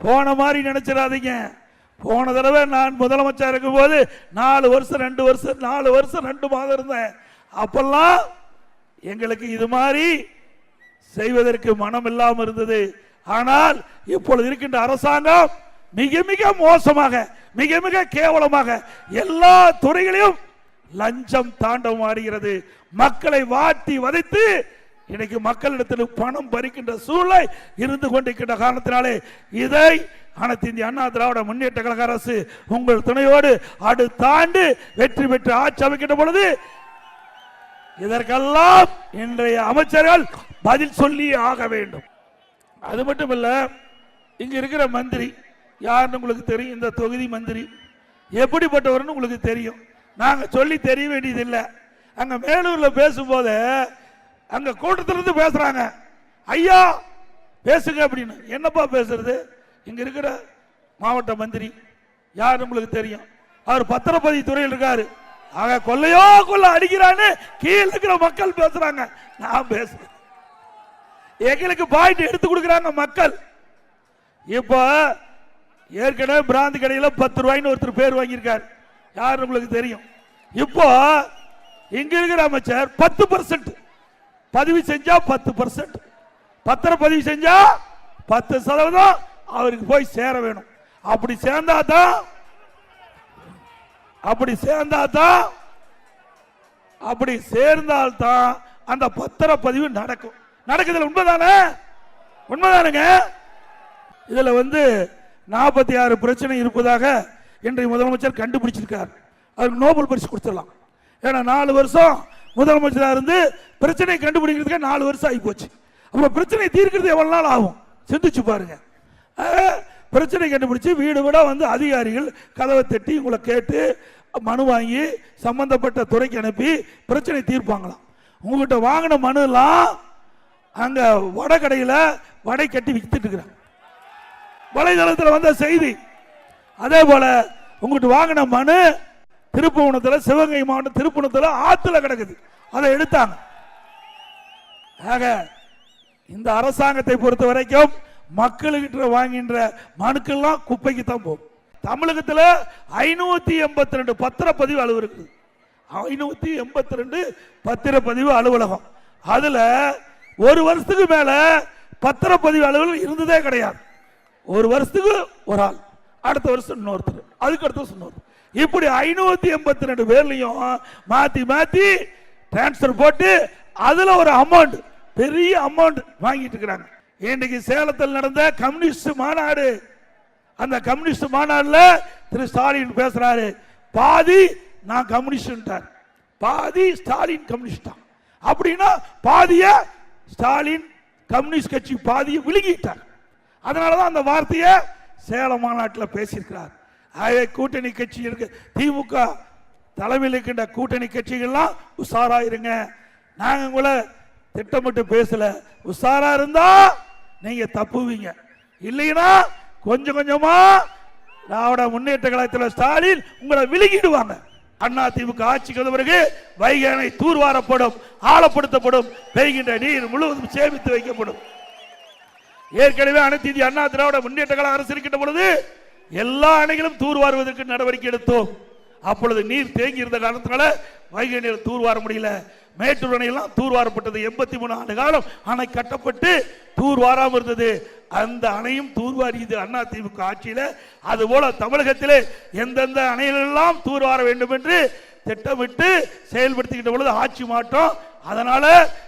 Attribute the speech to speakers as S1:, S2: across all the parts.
S1: போன மாதிரி நினைச்சிடாதீங்க. போன தடவை நான் முதலமைச்சர் இருக்கும்போது 4 வருஷம் 2 வருஷம் 4 வருஷம் 2 மாதம் இருந்தேன். அப்பெல்லாம் எங்களுக்கு இது மாதிரி செய்வதற்கு மனம் இல்லாமல் இருந்தது. ஆனால் இப்பொழுது இருக்கின்ற அரசாங்கம் மிக மிக மோசமாக, மிக மிக கேவலமாக எல்லா துறைகளையும் லஞ்சம் தாண்டவம் ஆடுகிறது. மக்களை வாட்டி வதைத்து இன்னைக்கு மக்களிடத்தில் பணம் பறிக்கின்ற சூழலை இருந்து கொண்டிருக்கின்ற காரணத்தினாலே இதை அனைத்து இந்திய அண்ணா திராவிட முன்னேற்ற கழக அரசு உங்கள் துணையோடு அடுத்த ஆண்டு வெற்றி பெற்று ஆட்சி அமைக்கின்ற பொழுது இதற்கெல்லாம் இன்றைய அமைச்சர்கள் பதில் சொல்லி ஆக வேண்டும். அது மட்டும் இல்ல, இங்க இருக்கிற மந்திரி யாருன்னு உங்களுக்கு தெரியும். இந்த தொகுதி மந்திரி எப்படிப்பட்டவர்னு உங்களுக்கு தெரியும். நாங்க சொல்லி தெரிய வேண்டியதில்லை. அங்க மேலூர்ல பேசும்போது அங்க கூட்டத்திலிருந்து பேசுறாங்க, ஐயா பேசுங்க அப்படின்னு. என்னப்பா பேசுறது? இங்க இருக்கிற மாவட்ட மந்திரி யார் உங்களுக்கு தெரியும். அவர் பத்திரப்பதிவு துறையில் இருக்காரு. ஆக கொள்ளையோ கொள்ள அடிக்கிறான்னு கீழே இருக்கிற மக்கள் பேசுறாங்க. நான் பேசுறேன், எங்களுக்கு பாயிண்ட் எடுத்து கொடுக்கிறாங்க மக்கள். இப்ப ஏற்கனவே பிராந்தி கடையில் 10 ரூபாய்னு ஒருத்தர் பேர் வாங்கியிருக்காரு. யார் உங்களுக்கு தெரியும். இப்போ இங்க இருக்கிற அமைச்சர் 10% பதிவு செஞ்சா 10%, பத்திரப்பதிவு செஞ்சா 10% அவருக்கு போய் சேர வேணும். அப்படி சேர்ந்தால்தான் அந்த பத்திரப்பதிவு நடக்கும். நடக்குதுல உண்மைதானே? உண்மைதானுங்க. இதுல 46 பிரச்சனை இருப்பதாக இன்றைய முதலமைச்சர் கண்டுபிடிச்சிருக்கார். அவருக்கு நோபல் பரிசு கொடுத்துடலாம். ஏன்னா 4 வருஷம் முதலமைச்சராக இருந்து பிரச்சனை கண்டுபிடிக்கிறதுக்கு 4 வருஷம் ஆகி போச்சு. அப்புறம் பிரச்சனை தீர்க்கிறது எவ்வளவு நாள் ஆகும் சிந்திச்சு பாருங்க. பிரச்சனை கண்டுபிடிச்சு வீடு வீடா அதிகாரிகள் கதவை தட்டி உங்களை கேட்டு மனு வாங்கி சம்பந்தப்பட்ட துறைக்கு அனுப்பி பிரச்சனை தீர்ப்பாங்களாம். உங்ககிட்ட வாங்கின மனு எல்லாம் அங்க வடகடையில வடை கட்டி வித்துட்டு இருக்கிறாங்க. வலைதளத்தில் வந்த செய்தி. அதே போல உங்ககிட்ட வாங்கின மனு திருப்புவனத்தில், சிவகங்கை மாவட்டம் திருப்புவனத்தில் ஆத்துல கிடக்குது. அதை எடுத்தாங்க. ஆக இந்த அரசாங்கத்தை பொறுத்த வரைக்கும் மக்கள்கிட்ட வாங்கின்ற மனுக்கெல்லாம் குப்பைக்கு தான் போகும். தமிழகத்தில் 582 பத்திரப்பதிவு அலுவலகம் இருக்குது. 582 பத்திரப்பதிவு அலுவலகம். அதுல ஒரு வருஷத்துக்கு மேல பத்திரப்பதிவு அலுவலகம் இருந்ததே கிடையாது. ஒரு வருஷத்துக்கு ஒரு ஆள், அடுத்த வருஷம் இன்னொருத்தர், அதுக்கு அடுத்த வருஷம் இன்னொருத்தர், இப்படி 582 பேர்லையும் மாத்தி மாத்தி டிரான்ஸ்பர் போட்டு அதுல ஒரு அமௌண்ட், பெரிய அமௌண்ட் வாங்கிட்டு இருக்கிறாங்க. இன்னைக்கு சேலத்தில் நடந்த கம்யூனிஸ்ட் மாநாடு, அந்த கம்யூனிஸ்ட் மாநாடுல திரு ஸ்டாலின் பேசுறாரு, பாதி நான் கம்யூனிஸ்ட், பாதி ஸ்டாலின் கம்யூனிஸ்ட். அப்படின்னா பாதிய ஸ்டாலின் கம்யூனிஸ்ட் கட்சி பாதியை விழுங்கிட்டார். அதனாலதான் அந்த வார்த்தையை சேலம் மாநாட்டில் பேசியிருக்கிறார். கூட்டணி கட்சி இருக்கு, திமுக தலைமையில் இருக்கின்ற கூட்டணி கட்சிகள்லாம் உஷாராயிருங்க. நாங்க உங்களை திட்டமிட்டு பேசல. உஷாரா இருந்தா நீங்க தப்புவீங்க. இல்லைன்னா கொஞ்சம் கொஞ்சமா திராவிட முன்னேற்ற கழகத்தில் ஸ்டாலின் உங்களை விலகிடுவாங்க. அண்ணா திமுக ஆட்சிக்கு வந்த பிறகு வைகை அணை தூர்வாரப்படும், ஆழப்படுத்தப்படும், பெய்கின்ற நீர் முழுவதும் சேமித்து வைக்கப்படும். ஏற்கனவே அனைத்து இந்திய அண்ணா திராவிட முன்னேற்ற கழக அரசு இருக்கின்ற பொழுது எல்லா அணைகளும் தூர்வாருவதற்கு நடவடிக்கை எடுத்தோம். அப்பொழுது நீர் தேங்கி இருந்த காரணத்தினால வைகை நீர் தூர்வார முடியல. மேட்டூர் அணையெல்லாம் தூர்வாரப்பட்டது. 83 ஆண்டு காலம் அணை கட்டப்பட்டு தூர்வாராம இருந்தது. அந்த அணையும் தூர்வாரியது அண்ணா திமுக ஆட்சியில. அதுபோல தமிழகத்திலே எந்தெந்த அணைகளெல்லாம் தூர்வார வேண்டும் என்று திட்டமிட்டு செயல்படுத்திக்கிட்ட பொழுது ஆட்சி மாற்றம். அதனால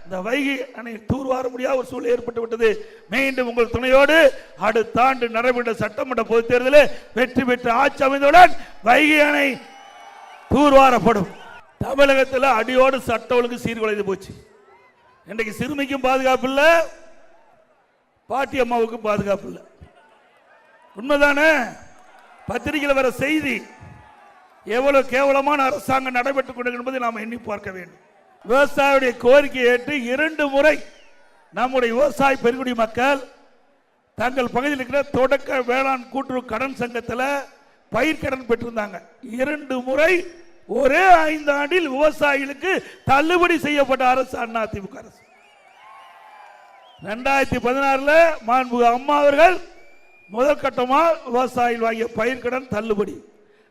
S1: இந்த வைகை அணை தூர்வார முடியாத ஒரு சூழல் ஏற்பட்டு விட்டது. மீண்டும் உங்கள் துணையோடு அடுத்த ஆண்டு நடைபெற்ற சட்டமன்ற பொதுத் தேர்தலில் வெற்றி பெற்ற ஆட்சி அமைந்தவுடன் வைகை அணை தூர்வாரப்படும். தமிழகத்தில் அடியோடு சட்ட ஒழுங்கு சீர்குலைந்து போச்சு. இன்றைக்கு சிறுமிக்கும் பாதுகாப்பு இல்லை, பாட்டி அம்மாவுக்கும் பாதுகாப்பு இல்லை. உண்மைதானே? பத்திரிகையில் வர செய்தி எவ்வளவு கேவலமான அரசாங்கம் நடைபெற்றுக் கொண்டிருக்கிறது என்பதை நாம் எண்ணி பார்க்க வேண்டும். விவசாயியுடைய கோரிக்கையை ஏற்று 2 முறை நம்முடைய விவசாய பெருங்குடி மக்கள் தங்கள் பகுதியில் இருக்கிற தொடக்க வேளாண் கூட்டுறவு கடன் சங்கத்தில் பயிர்க்கடன் பெற்றிருந்தாங்க. 2 முறை ஒரே 5 ஆண்டில் விவசாயிகளுக்கு தள்ளுபடி செய்யப்பட்ட அரசு அண்ணா திமுக அரசு. 2016 மாண்புமிகு அம்மா அவர்கள் முதல் கட்டமா விவசாயிகள் வாங்கிய பயிர்க்கடன் தள்ளுபடி.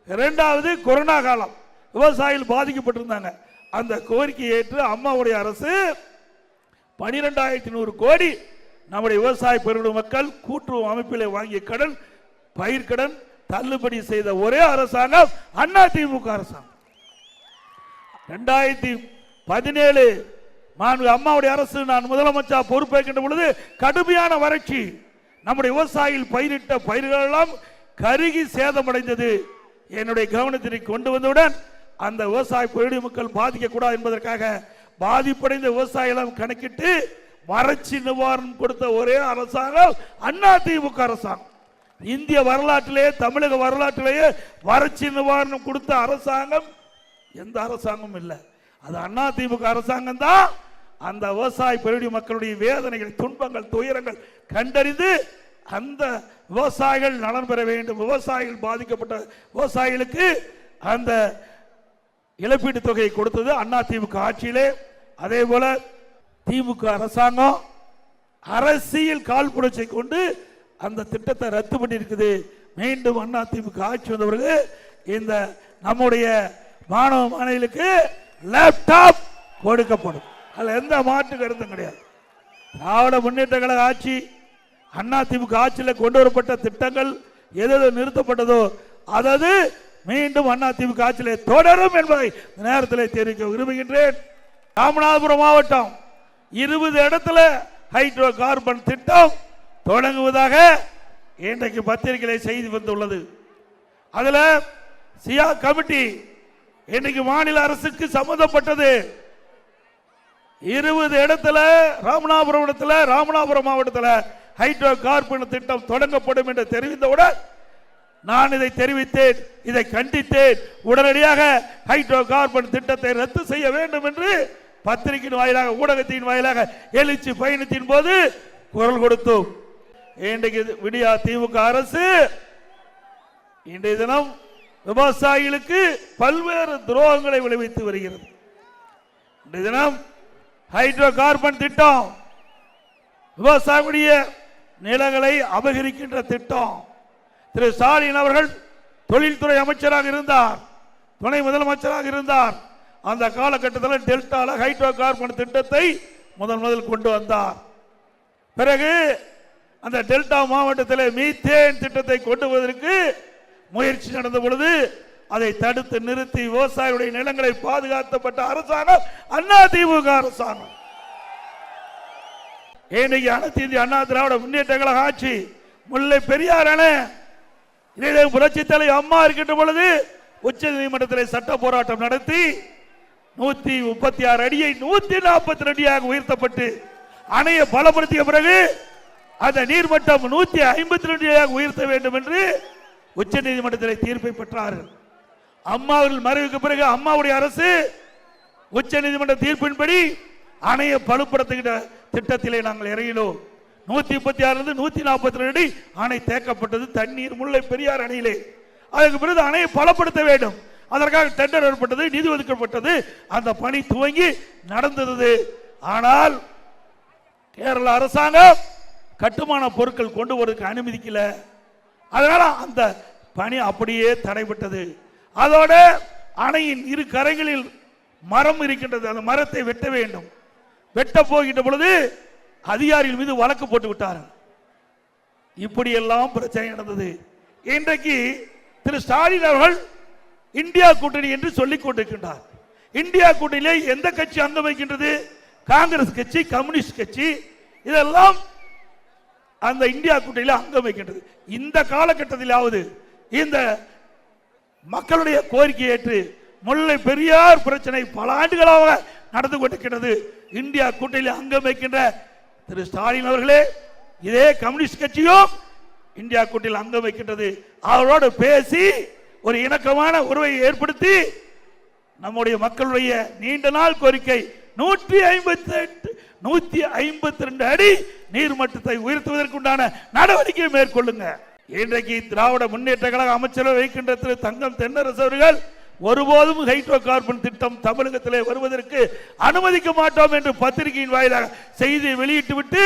S1: இரண்டாவது கொரோனா காலம் விவசாயிகள் பாதிக்கப்பட்டிருந்தாங்க. அந்த கோரிக்கையை ஏற்று அம்மாவுடைய அரசு 12,100 கோடி நம்முடைய விவசாய பெருங்குடி மக்கள் கூட்டுறவு அமைப்பில் வாங்கிய கடன் பயிர்க்கடன் தள்ளுபடி செய்த ஒரே அரசாங்கம் அதிமுக அரசாங்கம். 2017 அம்மாவுடைய அரசு நான் முதலமைச்சர் பொறுப்பேற்கின்ற பொழுது கடுமையான வறட்சி, நம்முடைய விவசாயிகள் பயிரிட்ட பயிர்கள் எல்லாம் கருகி சேதமடைந்தது. என்னுடைய கவனத்திற்கு கொண்டு வந்தவுடன் அந்த விவசாய பெருங்குடி மக்கள் பாதிக்க கூடாது என்பதற்காக பாதிப்படைந்த விவசாயிகள் கணக்கிட்டு வறட்சி நிவாரணம் கொடுத்த ஒரே அரசாங்கம் அதிமுக அரசாங்கம். இந்திய வரலாற்றிலேயே தமிழக வரலாற்றிலேயே வறட்சி நிவாரணம் கொடுத்த அரசாங்கம் எந்த அரசாங்கமும் இல்லை. அது அதிமுக அரசாங்கம் தான். அந்த விவசாய பெருங்குடி மக்களுடைய வேதனைகள், துன்பங்கள், துயரங்கள் கண்டறிந்து அந்த விவசாயிகள் நலன் பெற வேண்டும், விவசாயிகள் பாதிக்கப்பட்ட விவசாயிகளுக்கு அந்த இழப்பீட்டு தொகையை கொடுத்தது அதிமுக ஆட்சியிலே. அதே போல திமுக அரசாங்கம் அரசியல் காழ்ப்புணர்ச்சியை கொண்டு அந்த திட்டத்தை ரத்து பண்ணி இருக்குது. மீண்டும் அதிமுக ஆட்சி வந்தவருக்கு இந்த நம்முடைய மாணவ மாணவிகளுக்கு லேப்டாப் கொடுக்கப்படும். அதுல எந்த மாற்று கருத்தும் கிடையாது. திராவிட முன்னேற்ற கழக ஆட்சி அதிமுக ஆட்சியில் கொண்டு வரப்பட்ட திட்டங்கள் எது நிறுத்தப்பட்டதோ அதாவது மீண்டும் அதிமுக ஆட்சியில் தொடரும் என்பதை நேரத்தில் தெரிவிக்க விரும்புகின்றேன். ராமநாதபுரம் மாவட்டம் 20 இடத்துல ஹைட்ரோ கார்பன் திட்டம் தொடங்குவதாக இன்றைக்கு பத்திரிகையில் செய்தி வந்துள்ளது. அதுல சியா கமிட்டி இன்றைக்கு மாநில அரசுக்கு சம்பந்தப்பட்டது. 20 இடத்துல ராமநாதபுரம் மாவட்டத்தில் ஹைட்ரோ கார்பன் திட்டம் தொடங்கப்படும் என்று தெரிவித்தவுடன் நான் இதை தெரிவித்தேன், இதை கண்டித்தேன். உடனடியாக ஹைட்ரோ கார்பன் திட்டத்தை ரத்து செய்ய வேண்டும் என்று பத்திரிகையின் வாயிலாக, ஊடகத்தின் வாயிலாக எழுச்சி பயணத்தின் போது குரல் கொடுத்தோம். இன்றைக்கு விடியா திமுக அரசு இன்றைய தினம் விவசாயிகளுக்கு பல்வேறு துரோகங்களை விளைவித்து வருகிறது. இன்றைய தினம் ஹைட்ரோ கார்பன் திட்டம் விவசாயிகளுடைய நிலங்களை அபகரிக்கின்ற திட்டம். திரு ஸ்டாலின் அவர்கள் தொழில்துறை அமைச்சராக இருந்தார், துணை முதலமைச்சராக இருந்தார். அந்த காலகட்டத்தில் டெல்டால ஹைட்ரோ கார்பன் திட்டத்தை முதல் கொண்டு வந்தார். பிறகு அந்த டெல்டா மாவட்டத்தில் மீத்தேன் திட்டத்தை கொண்டு வருவதற்கு முயற்சி நடந்த பொழுது அதை தடுத்து நிறுத்தி விவசாயிகளுடைய நிலங்களை பாதுகாக்கப்பட்ட அரசாங்கம் அதிமுக அரசாங்கம். இன்னைக்கு அனைத்து இந்திய அண்ணா திராவிட முன்னேற்ற கழக ஆட்சி முல்லை பெரியார் அணை புரட்சி தலைவர் அம்மா இருக்கின்ற பொழுது உச்ச நீதிமன்றத்தில் சட்ட போராட்டம் நடத்தி 136 அடியை 142 அடியாக உயர்த்தப்பட்டு அணையை பலப்படுத்திய பிறகு அந்த நீர்மட்டம் 152 அடியாக உயர்த்த வேண்டும் என்று உச்ச நீதிமன்றத்தில் தீர்ப்பை பெற்றார்கள். அம்மாவர்கள் மறைவுக்கு பிறகு அம்மாவுடைய அரசு உச்ச நீதிமன்ற தீர்ப்பின்படி அணையை பலப்படுத்துகிற திட்டத்திலே நாங்கள் இறங்கினோம். 136 142 அடி அணை தேக்கப்பட்டது. தண்ணீர் முல்லை பெரியார் அணையிலே. அதுக்கு பிறகு அணையை பலப்படுத்த வேண்டும், அதற்காக டெண்டர் ஏற்பட்டது, நிதி ஒதுக்கப்பட்டது, அந்த பணி துவங்கி நடந்தது. ஆனால் கேரள அரசாங்கம் கட்டுமான பொருட்கள் கொண்டு வருவதற்கு அனுமதிக்கல. அதனால அந்த பணி அப்படியே தடைபட்டது. அதோட அணையின் இரு கரைகளில் மரம் இருக்கின்றது, அந்த மரத்தை வெட்ட வேண்டும். வெட்ட போகின்ற பொழுது அதிகாரிகள் மீது வழக்கு போட்டு விட்டார்கள். இப்படியெல்லாம் பிரச்சனை நடந்தது. இன்றைக்கு திரு ஸ்டாலின் அவர்கள் இந்தியா கூட்டணி என்று சொல்லிக் கொண்டிருக்கின்றார். இந்தியா கூட்டணியிலே எந்த கட்சி அங்கம் வைக்கின்றது? காங்கிரஸ் கட்சி, கம்யூனிஸ்ட் கட்சி, இதெல்லாம் அந்த இந்தியா கூட்டணியில் அங்கம் வைக்கின்றது. இந்த காலகட்டத்திலாவது இந்த மக்களுடைய கோரிக்கை ஏற்று முல்லை பெரியார் பிரச்சனை பல ஆண்டுகளாக நடந்து கொண்டிருக்கிறது. இந்தியா கூட்டணியில் அங்கம் வைக்கின்ற திரு ஸ்டாலின் அவர்களே, இதே கம்யூனிஸ்ட் கட்சியும் இந்தியா கூட்டணியில் அங்கம் வைக்கின்றது. அவரோடு பேசி ஒரு இணக்கமான உறவை ஏற்படுத்தி நம்முடைய மக்களுடைய நீண்ட நாள் கோரிக்கை 152 அடி நீர்மட்டத்தை உயர்த்துவதற்குண்டான நடவடிக்கை மேற்கொள்ளுங்க. இன்றைக்கு திராவிட முன்னேற்ற கழக அமைச்சர் வைக்கின்ற திரு தங்கம் தென்னரசு அவர்கள் ஒருபோதும் ஹைட்ரோ கார்பன் திட்டம் தமிழகத்திலே வருவதற்கு அனுமதிக்க மாட்டோம் என்று பத்திரிகையின் வாயிலாக செய்தியை வெளியிட்டு விட்டு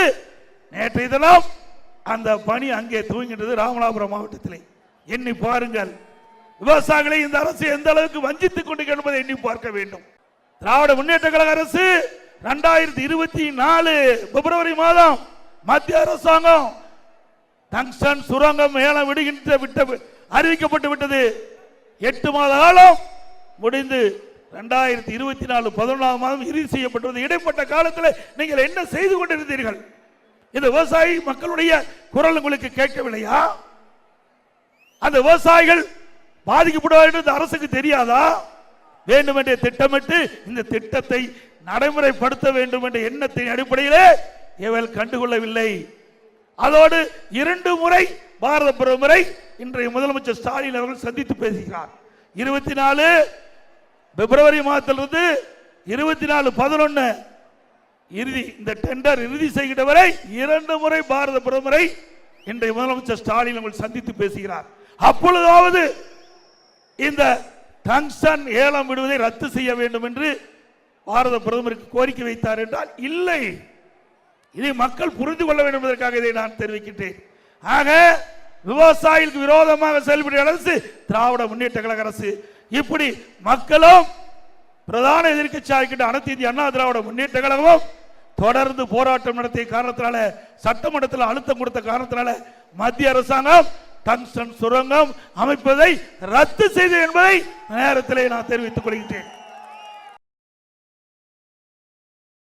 S1: நேற்றைய தினம் அந்த பணி அங்கே துவங்கின்றது ராமநாதபுரம் மாவட்டத்திலே. எண்ணி பாருங்கள், விவசாயிகளை இந்த அரசு எந்த அளவுக்கு வஞ்சித்துக் கொண்டு என்பதை எண்ணி பார்க்க வேண்டும். திராவிட முன்னேற்ற கழக அரசு 2024 பிப்ரவரி மாதம் மத்திய அரசாங்கம் டங்ஸ்டன் சுரங்கம் ஏலம் அறிவிக்கப்பட்டு விட்டது. 8 மாத காலம் முடிந்து 2024 11ஆம் மாதம் இறுதி செய்யப்பட்டது. இடைப்பட்ட காலத்தில் நீங்கள் என்ன செய்து கொண்டிருந்தீர்கள்? இந்த விவசாயி மக்களுடைய குரல் உங்களுக்கு கேட்கவில்லையா? அந்த விவசாயிகள் பாதிக்கப்படுவார்கள் என்று அரசுக்கு தெரியாதா? வேண்டுமென்றே திட்டமிட்டு இந்த திட்டத்தை நடைமுறைப்படுத்த வேண்டும் என்ற எண்ணத்தின் அடிப்படையிலே இவர்கள் கண்டுகொள்ளவில்லை. அதோடு 2 முறை பாரத பிரதமரை இன்றைய முதலமைச்சர் ஸ்டாலின் அவர்கள் சந்தித்து பேசுகிறார். 24 பிப்ரவரி மாதத்திலிருந்து 24/11 இறுதி இந்த டெண்டர் இறுதி செய்கிற வரை 2 முறை பாரத பிரதமரை இன்றைய முதலமைச்சர் ஸ்டாலின் அவர்கள் சந்தித்து பேசுகிறார். அப்பொழுதாவது இந்த டங்ஸ்டன் ஏலம் விடுவதை ரத்து செய்ய வேண்டும் என்று பாரத பிரதமருக்கு கோரிக்கை வைத்தார் என்றால் இல்லை. இதை மக்கள் புரிந்து கொள்ள வேண்டும் என்பதற்காக இதை நான் தெரிவிக்கின்றேன். ஆக விவசாயிகளுக்கு விரோதமாக செயல்படுகிற அரசு திராவிட முன்னேற்ற கழக அரசு. இப்படி மக்களும் பிரதான எதிர்க்கட்சியாக இருக்கின்ற அனைத்து இந்திய அண்ணா திராவிட முன்னேற்ற கழகமும் தொடர்ந்து போராட்டம் நடத்திய காரணத்தினால, சட்டமன்றத்தில் அழுத்தம் கொடுத்த காரணத்தினால மத்திய அரசாங்கம் டங்ஸ்டன் சுரங்கம் அமைப்பதை ரத்து செய்தது என்பதை நேரத்திலே நான் தெரிவித்துக் கொள்கின்றேன்.